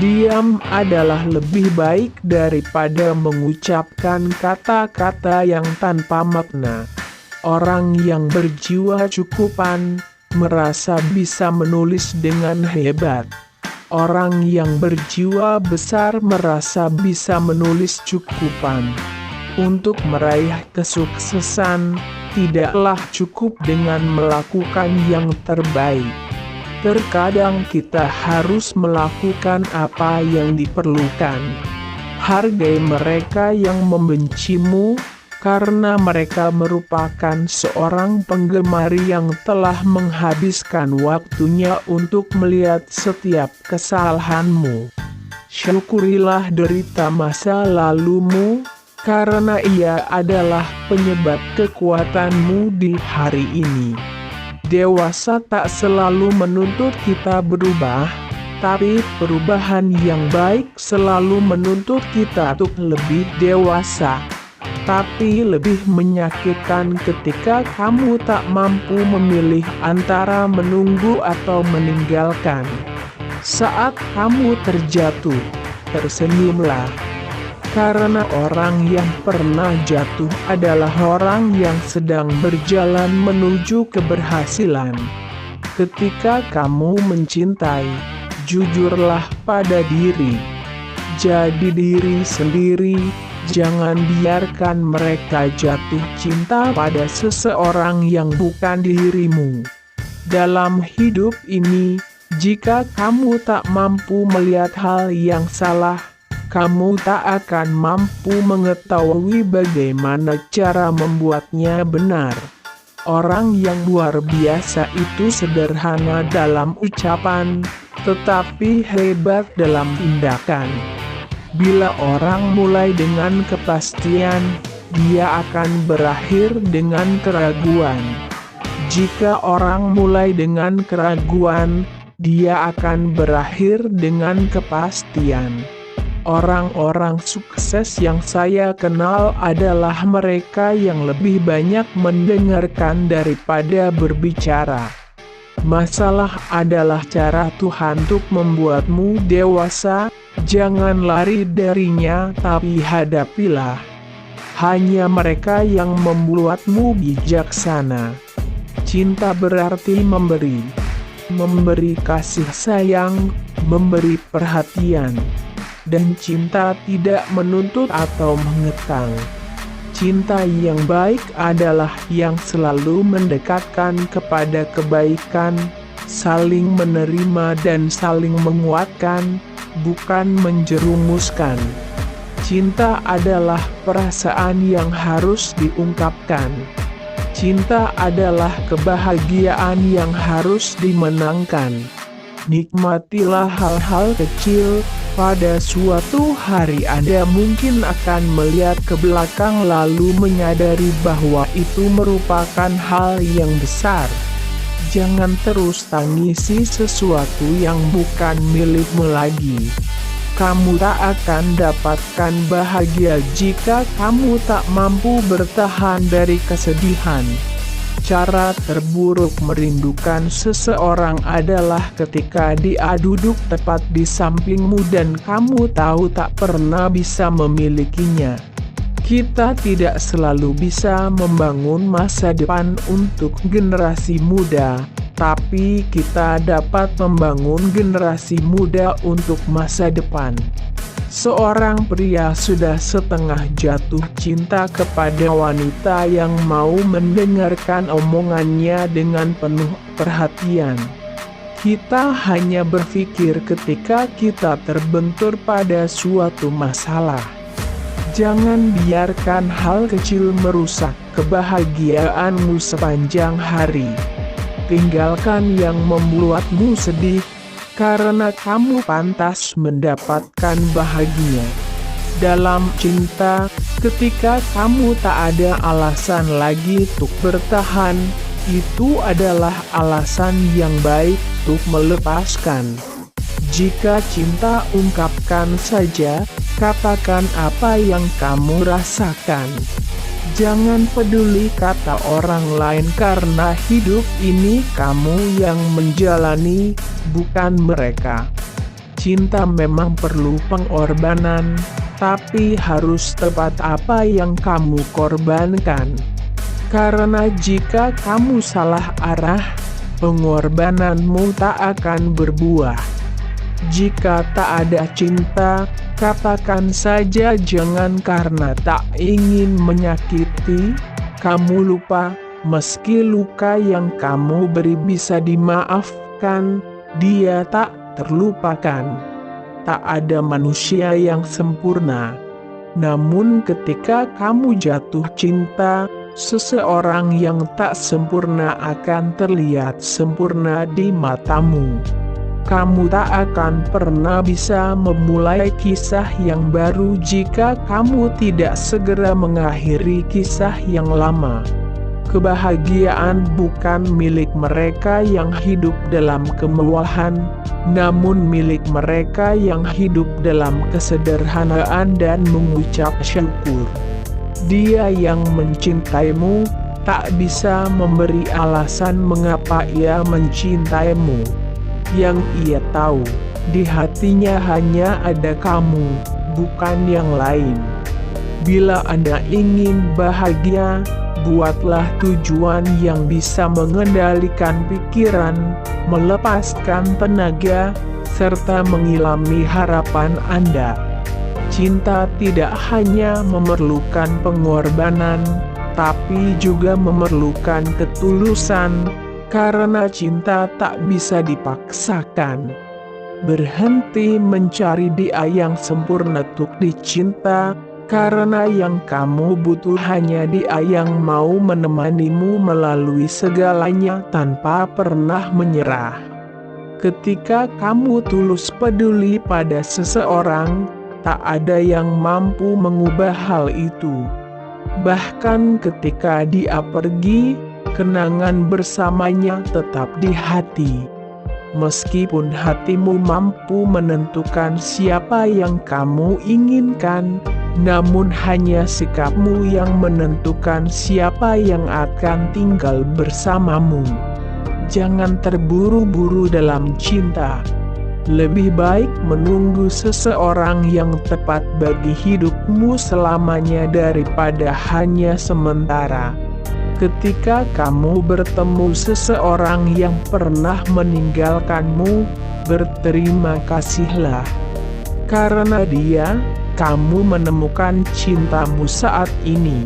Diam adalah lebih baik daripada mengucapkan kata-kata yang tanpa makna. Orang yang berjiwa cukupan merasa bisa menulis dengan hebat. Orang yang berjiwa besar merasa bisa menulis cukupan. Untuk meraih kesuksesan, tidaklah cukup dengan melakukan yang terbaik. Terkadang kita harus melakukan apa yang diperlukan. Hargai mereka yang membencimu, karena mereka merupakan seorang penggemar yang telah menghabiskan waktunya untuk melihat setiap kesalahanmu. Syukurilah derita masa lalumu, karena ia adalah penyebab kekuatanmu di hari ini. Dewasa tak selalu menuntut kita berubah, tapi perubahan yang baik selalu menuntut kita untuk lebih dewasa. Tapi lebih menyakitkan ketika kamu tak mampu memilih antara menunggu atau meninggalkan. Saat kamu terjatuh, tersenyumlah. Karena orang yang pernah jatuh adalah orang yang sedang berjalan menuju keberhasilan. Ketika kamu mencintai, jujurlah pada diri. Jadi diri sendiri. Jangan biarkan mereka jatuh cinta pada seseorang yang bukan dirimu. Dalam hidup ini, jika kamu tak mampu melihat hal yang salah, kamu tak akan mampu mengetahui bagaimana cara membuatnya benar. Orang yang luar biasa itu sederhana dalam ucapan, tetapi hebat dalam tindakan. Bila orang mulai dengan kepastian, dia akan berakhir dengan keraguan. Jika orang mulai dengan keraguan, dia akan berakhir dengan kepastian. Orang-orang sukses yang saya kenal adalah mereka yang lebih banyak mendengarkan daripada berbicara. Masalah adalah cara Tuhan untuk membuatmu dewasa. Jangan lari darinya, tapi hadapilah. Hanya mereka yang membuatmu bijaksana. Cinta berarti memberi. Memberi kasih sayang, memberi perhatian. Dan cinta tidak menuntut atau mengekang. Cinta yang baik adalah yang selalu mendekatkan kepada kebaikan, saling menerima dan saling menguatkan, bukan menjerumuskan. Cinta adalah perasaan yang harus diungkapkan. Cinta adalah kebahagiaan yang harus dimenangkan. Nikmatilah hal-hal kecil. Pada suatu hari Anda mungkin akan melihat ke belakang lalu menyadari bahwa itu merupakan hal yang besar. Jangan terus tangisi sesuatu yang bukan milikmu lagi. Kamu tak akan dapatkan bahagia jika kamu tak mampu bertahan dari kesedihan. Cara terburuk merindukan seseorang adalah ketika dia duduk tepat di sampingmu dan kamu tahu tak pernah bisa memilikinya. Kita tidak selalu bisa membangun masa depan untuk generasi muda, tapi kita dapat membangun generasi muda untuk masa depan. Seorang pria sudah setengah jatuh cinta kepada wanita yang mau mendengarkan omongannya dengan penuh perhatian. Kita hanya berpikir ketika kita terbentur pada suatu masalah. Jangan biarkan hal kecil merusak kebahagiaanmu sepanjang hari. Tinggalkan yang membuatmu sedih, karena kamu pantas mendapatkan bahagia. Dalam cinta, ketika kamu tak ada alasan lagi untuk bertahan, itu adalah alasan yang baik untuk melepaskan. Jika cinta, ungkapkan saja, katakan apa yang kamu rasakan. Jangan peduli kata orang lain karena hidup ini kamu yang menjalani, bukan mereka. Cinta memang perlu pengorbanan, tapi harus tepat apa yang kamu korbankan. Karena jika kamu salah arah, pengorbananmu tak akan berbuah. Jika tak ada cinta, katakan saja jangan karena tak ingin menyakiti, kamu lupa, meski luka yang kamu beri bisa dimaafkan, dia tak terlupakan. Tak ada manusia yang sempurna. Namun ketika kamu jatuh cinta, seseorang yang tak sempurna akan terlihat sempurna di matamu. Kamu tak akan pernah bisa memulai kisah yang baru jika kamu tidak segera mengakhiri kisah yang lama. Kebahagiaan bukan milik mereka yang hidup dalam kemewahan, namun milik mereka yang hidup dalam kesederhanaan dan mengucap syukur. Dia yang mencintaimu tak bisa memberi alasan mengapa ia mencintaimu. Yang ia tahu, di hatinya hanya ada kamu, bukan yang lain. Bila Anda ingin bahagia, buatlah tujuan yang bisa mengendalikan pikiran, melepaskan tenaga, serta mengilhami harapan Anda. Cinta tidak hanya memerlukan pengorbanan, tapi juga memerlukan ketulusan, karena cinta tak bisa dipaksakan. Berhenti mencari dia yang sempurna untuk dicinta, karena yang kamu butuh hanya dia yang mau menemanimu melalui segalanya tanpa pernah menyerah. Ketika kamu tulus peduli pada seseorang, tak ada yang mampu mengubah hal itu. Bahkan ketika dia pergi, kenangan bersamanya tetap di hati. Meskipun hatimu mampu menentukan siapa yang kamu inginkan, namun hanya sikapmu yang menentukan siapa yang akan tinggal bersamamu. Jangan terburu-buru dalam cinta. Lebih baik menunggu seseorang yang tepat bagi hidupmu selamanya daripada hanya sementara. Ketika kamu bertemu seseorang yang pernah meninggalkanmu, berterima kasihlah. Karena dia, kamu menemukan cintamu saat ini.